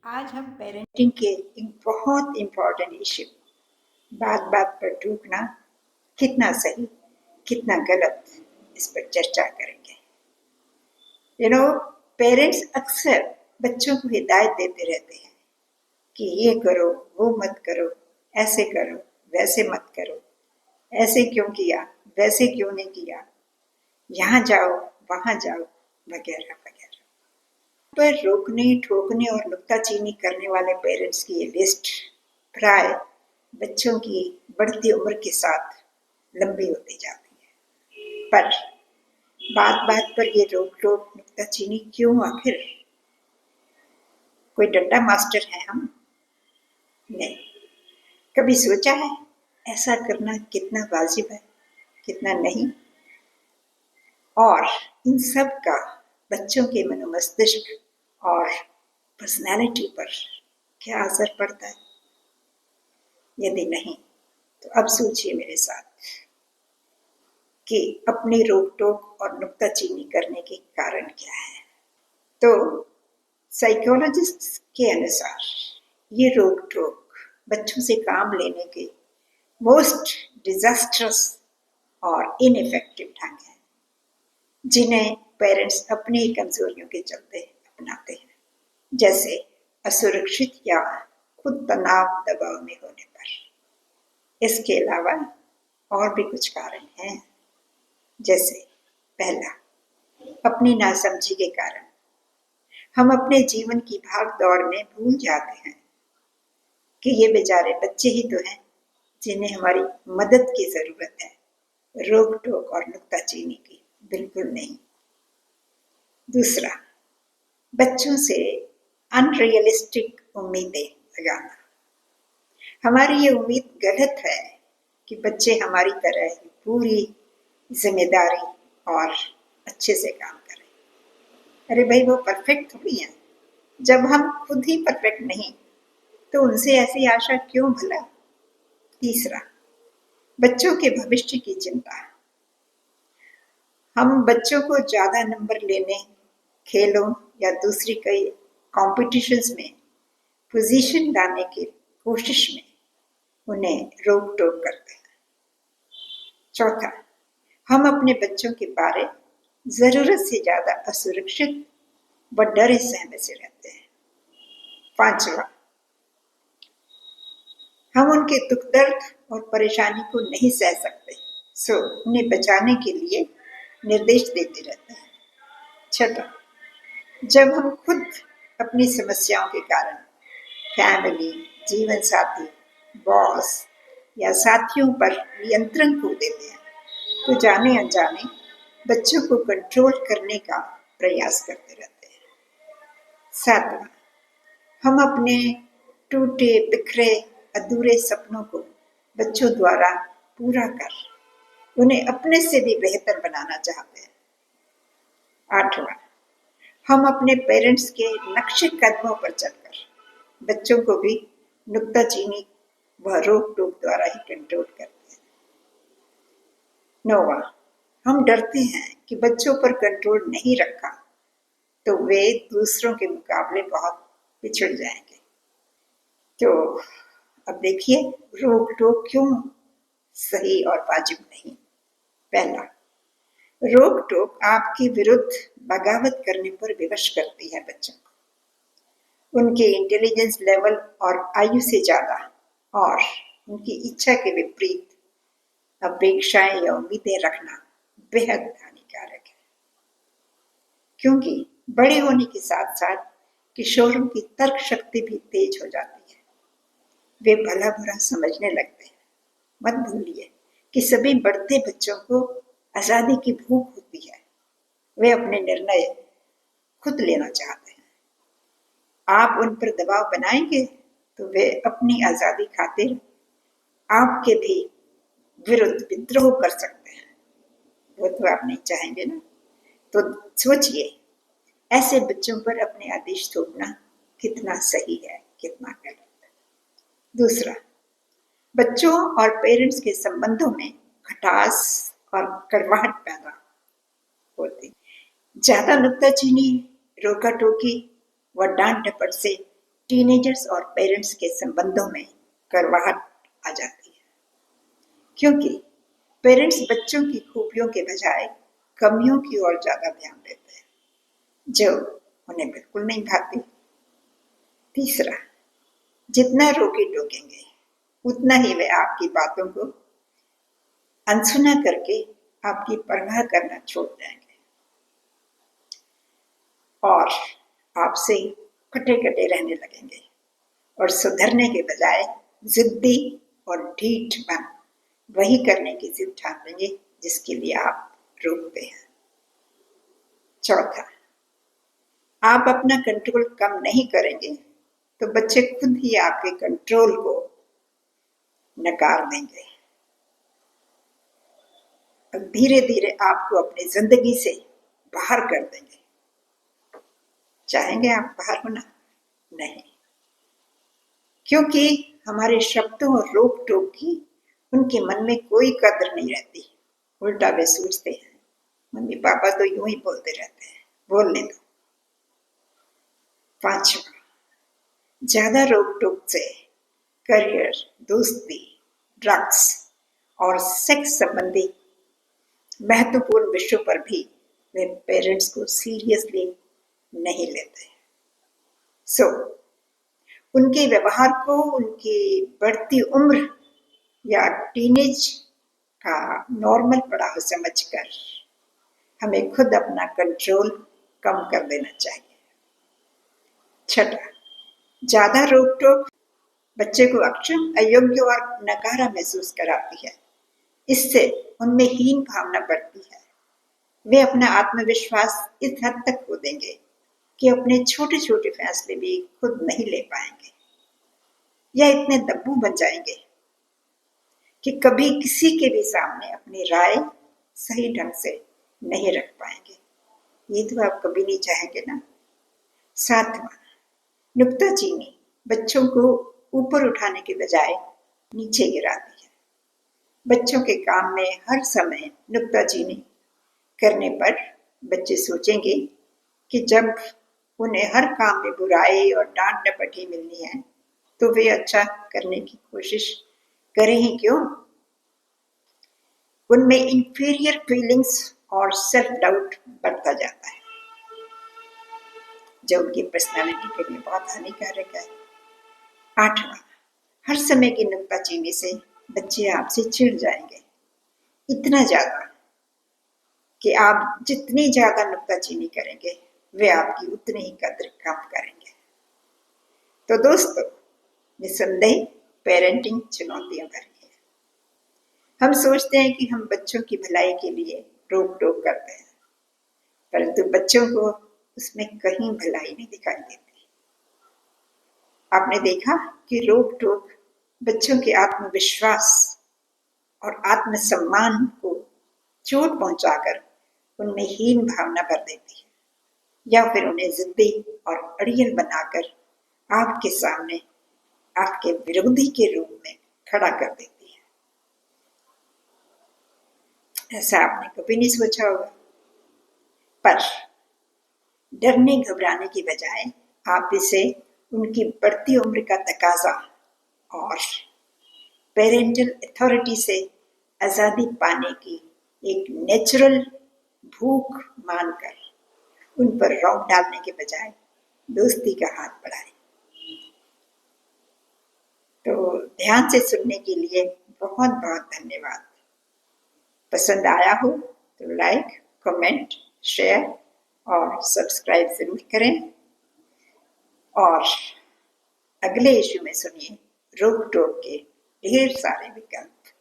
आज हम पेरेंटिंग के एक बहुत इम्पोर्टेंट इश्यू, बात बात पर टूकना कितना सही कितना गलत, इस पर चर्चा करेंगे। पेरेंट्स अक्सर बच्चों को हिदायत देते रहते हैं कि ये करो वो मत करो, ऐसे करो वैसे मत करो, ऐसे क्यों किया वैसे क्यों नहीं किया, यहाँ जाओ वहाँ जाओ, वगैरह वगैरह। पर रोकने ठोकने और नुक्ताचीनी करने वाले पेरेंट्स की ये लिस्ट प्राय बच्चों की बढ़ती उम्र के साथ लंबी होती जाती है। पर बात बात पर ये रोक टोक नुक्ताचीनी क्यों आखिर? कोई डंडा मास्टर है हम? नहीं। कभी सोचा है ऐसा करना कितना वाजिब है कितना नहीं? और इन सब का बच्चों के मनोमस्तिष्क और पर्सनैलिटी पर क्या असर पड़ता है? यदि नहीं तो अब सोचिए मेरे साथ कि अपनी रोक टोक और नुक्ताचीनी करने के कारण क्या है। तो साइकोलॉजिस्ट के अनुसार ये रोक टोक बच्चों से काम लेने के मोस्ट डिजास्ट्रस और इनइफेक्टिव ढंग है, जिन्हें पेरेंट्स अपनी कमजोरियों के चलते अपनाते हैं, जैसे असुरक्षित या खुद तनाव दबाव में होने पर। इसके अलावा और भी कुछ कारण हैं, जैसे पहला, अपनी नासमझी के कारण। हम अपने जीवन की भाग दौड़ में भूल जाते हैं कि ये बेचारे बच्चे ही तो हैं जिन्हें हमारी मदद की जरूरत है, रोक टोक और नुक्ताचीनी की बिल्कुल नहीं। दूसरा, बच्चों से अनरियलिस्टिक उम्मीदें लगाना। हमारी ये उम्मीद गलत है कि बच्चे हमारी तरह ही पूरी जिम्मेदारी और अच्छे से काम करें। अरे भाई, वो परफेक्ट थोड़ी है। जब हम खुद ही परफेक्ट नहीं तो उनसे ऐसी आशा क्यों भला? तीसरा, बच्चों के भविष्य की चिंता। हम बच्चों को ज्यादा नंबर लेने, खेलों या दूसरी कई कॉम्पिटिशन्स में पोजीशन लाने की कोशिश में उन्हें रोक टोक करते हैं। चौथा, हम अपने बच्चों के बारे जरूरत से ज्यादा असुरक्षित व डरे सहमे से रहते हैं। पांचवा, हम उनके दुख दर्द और परेशानी को नहीं सह सकते, सो उन्हें बचाने के लिए निर्देश देते रहते हैं। छठा, जब हम खुद अपनी समस्याओं के कारण फैमिली, जीवन साथी, बॉस या साथियों पर नियंत्रण खो देते हैं तो जाने अनजाने बच्चों को कंट्रोल करने का प्रयास करते रहते हैं। सातवां, हम अपने टूटे बिखरे अधूरे सपनों को बच्चों द्वारा पूरा कर उन्हें अपने से भी बेहतर बनाना चाहते हैं। आठवां, हम अपने पेरेंट्स के नक्शे कदमों पर चलकर बच्चों को भी नुक्ताचीनी व रोक टोक द्वारा ही कंट्रोल करते हैं। नौवां, हम डरते हैं कि बच्चों पर कंट्रोल नहीं रखा तो वे दूसरों के मुकाबले बहुत पिछड़ जाएंगे। तो अब देखिए रोक टोक क्यों सही और वाजिब नहीं। पहला, रोक टोक आपके विरुद्ध बगावत करने पर विवश करती है बच्चों को। उनके इंटेलिजेंस लेवल और आयु से ज्यादा और उनकी इच्छा के विपरीत अपेक्षाएं या उम्मीदें रखना बेहद हानिकारक है, क्योंकि बड़े होने के साथ साथ किशोरों की तर्क शक्ति भी तेज हो जाती है। वे भला बुरा समझने लगते हैं। मत भूलिए कि सभी बढ़ते बच्चों को आजादी की भूख होती है। वे अपने निर्णय खुद लेना चाहते हैं। आप उन पर दबाव बनाएंगे तो वे अपनी आजादी खातिर आपके भी विरुद्ध विद्रोह कर सकते हैं। वो तो आप नहीं चाहेंगे ना। तो सोचिए, ऐसे बच्चों पर अपने आदेश थोपना कितना सही है कितना गलत। दूसरा, बच्चों और पेरेंट्स के संबंधों में खटास और कड़वाहट पैदा होती। ज्यादा नुक्ताचीनी, रोका टोकी व डांट डपट से टीनेजर्स और पेरेंट्स के संबंधों में कड़वाहट आ जाती है, क्योंकि पेरेंट्स बच्चों की खूबियों के बजाय कमियों की ओर ज्यादा ध्यान देते हैं, जो उन्हें बिल्कुल नहीं भाती। तीसरा, जितना रोके टोकेंगे उतना ही वे आपकी बातों को अनसुना करके आपकी परवाह करना छोड़ देंगे और आपसे कटे कटे रहने लगेंगे और सुधरने के बजाय जिद्दी और ढीठ बन वही करने की जिद ठान लेंगे जिसके लिए आप रोकते हैं। चौथा, आप अपना कंट्रोल कम नहीं करेंगे तो बच्चे खुद ही आपके कंट्रोल को नकार देंगे। धीरे धीरे आपको अपनी जिंदगी से बाहर कर देंगे। चाहेंगे आप बाहर होना? नहीं, क्योंकि हमारे शब्दों और रोक टोक की उनके मन में कोई कदर नहीं रहती। उल्टा वे सोचते हैं मम्मी पापा तो यूं ही बोलते रहते हैं, बोलने दो। पांचवा, ज्यादा रोक टोक से करियर, दोस्ती, ड्रग्स और सेक्स संबंधी महत्वपूर्ण विषयों पर भी वे पेरेंट्स को सीरियसली नहीं लेते। सो उनके व्यवहार को उनकी बढ़ती उम्र या टीनेज का नॉर्मल पड़ाव समझकर हमें खुद अपना कंट्रोल कम कर देना चाहिए। छठा, ज्यादा रोक टोक बच्चे को अक्षम, अयोग्य और नकारा महसूस कराती है। इससे उनमें हीन भावना बढ़ती है। वे अपना आत्मविश्वास इस हद तक खो देंगे कि अपने छोटे छोटे फैसले भी खुद नहीं ले पाएंगे या इतने दब्बू बन जाएंगे कि कभी किसी के भी सामने अपनी राय सही ढंग से नहीं रख पाएंगे। ये तो आप कभी नहीं चाहेंगे ना। सातवां, नुक्ताचीनी बच्चों को ऊपर उठाने के बजाय नीचे गिराती है। बच्चों के काम में हर समय नुक्ताचीनी करने पर बच्चे सोचेंगे कि जब उन्हें हर काम में बुराई और डांट डपट मिलनी है तो वे अच्छा करने की कोशिश करें ही क्यों। उनमें इंफीरियर फीलिंग्स और सेल्फ डाउट बढ़ता जाता है, जो उनकी पर्सनालिटी के लिए बहुत हानिकारक है। आठवां, हर समय की नुक्ताचीनी से बच्चे आपसे चिढ़ जाएंगे, इतना ज्यादा कि आप जितनी ज्यादा नुक्ताचीनी करेंगे वे आपकी उतनी ही कद्र कम करेंगे। तो दोस्तों, निसंदेह पेरेंटिंग चुनौतियां भरी है। हम सोचते हैं कि हम बच्चों की भलाई के लिए रोक टोक करते हैं, परंतु बच्चों को उसमें कहीं भलाई नहीं दिखाई देती। आपने देखा कि रोक टोक बच्चों के आत्मविश्वास और आत्मसम्मान को चोट पहुंचाकर उनमें हीन भावना भर देती है या फिर उन्हें जिद्दी और अड़ियल बनाकर आपके सामने आपके विरोधी के रूप में खड़ा कर देती है। ऐसा आपने कभी नहीं सोचा होगा, पर डरने घबराने की बजाय आप इसे उनकी बढ़ती उम्र का तकाजा और पेरेंटल अथॉरिटी से आजादी पाने की एक नेचुरल भूख मानकर उन पर रौब डालने के बजाय दोस्ती का हाथ बढ़ाएं। तो ध्यान से सुनने के लिए बहुत बहुत धन्यवाद। पसंद आया हो तो लाइक, कमेंट, शेयर और सब्सक्राइब जरूर करें और अगले इश्यू में सुनिए रोक टोक के ढेर सारे विकल्प।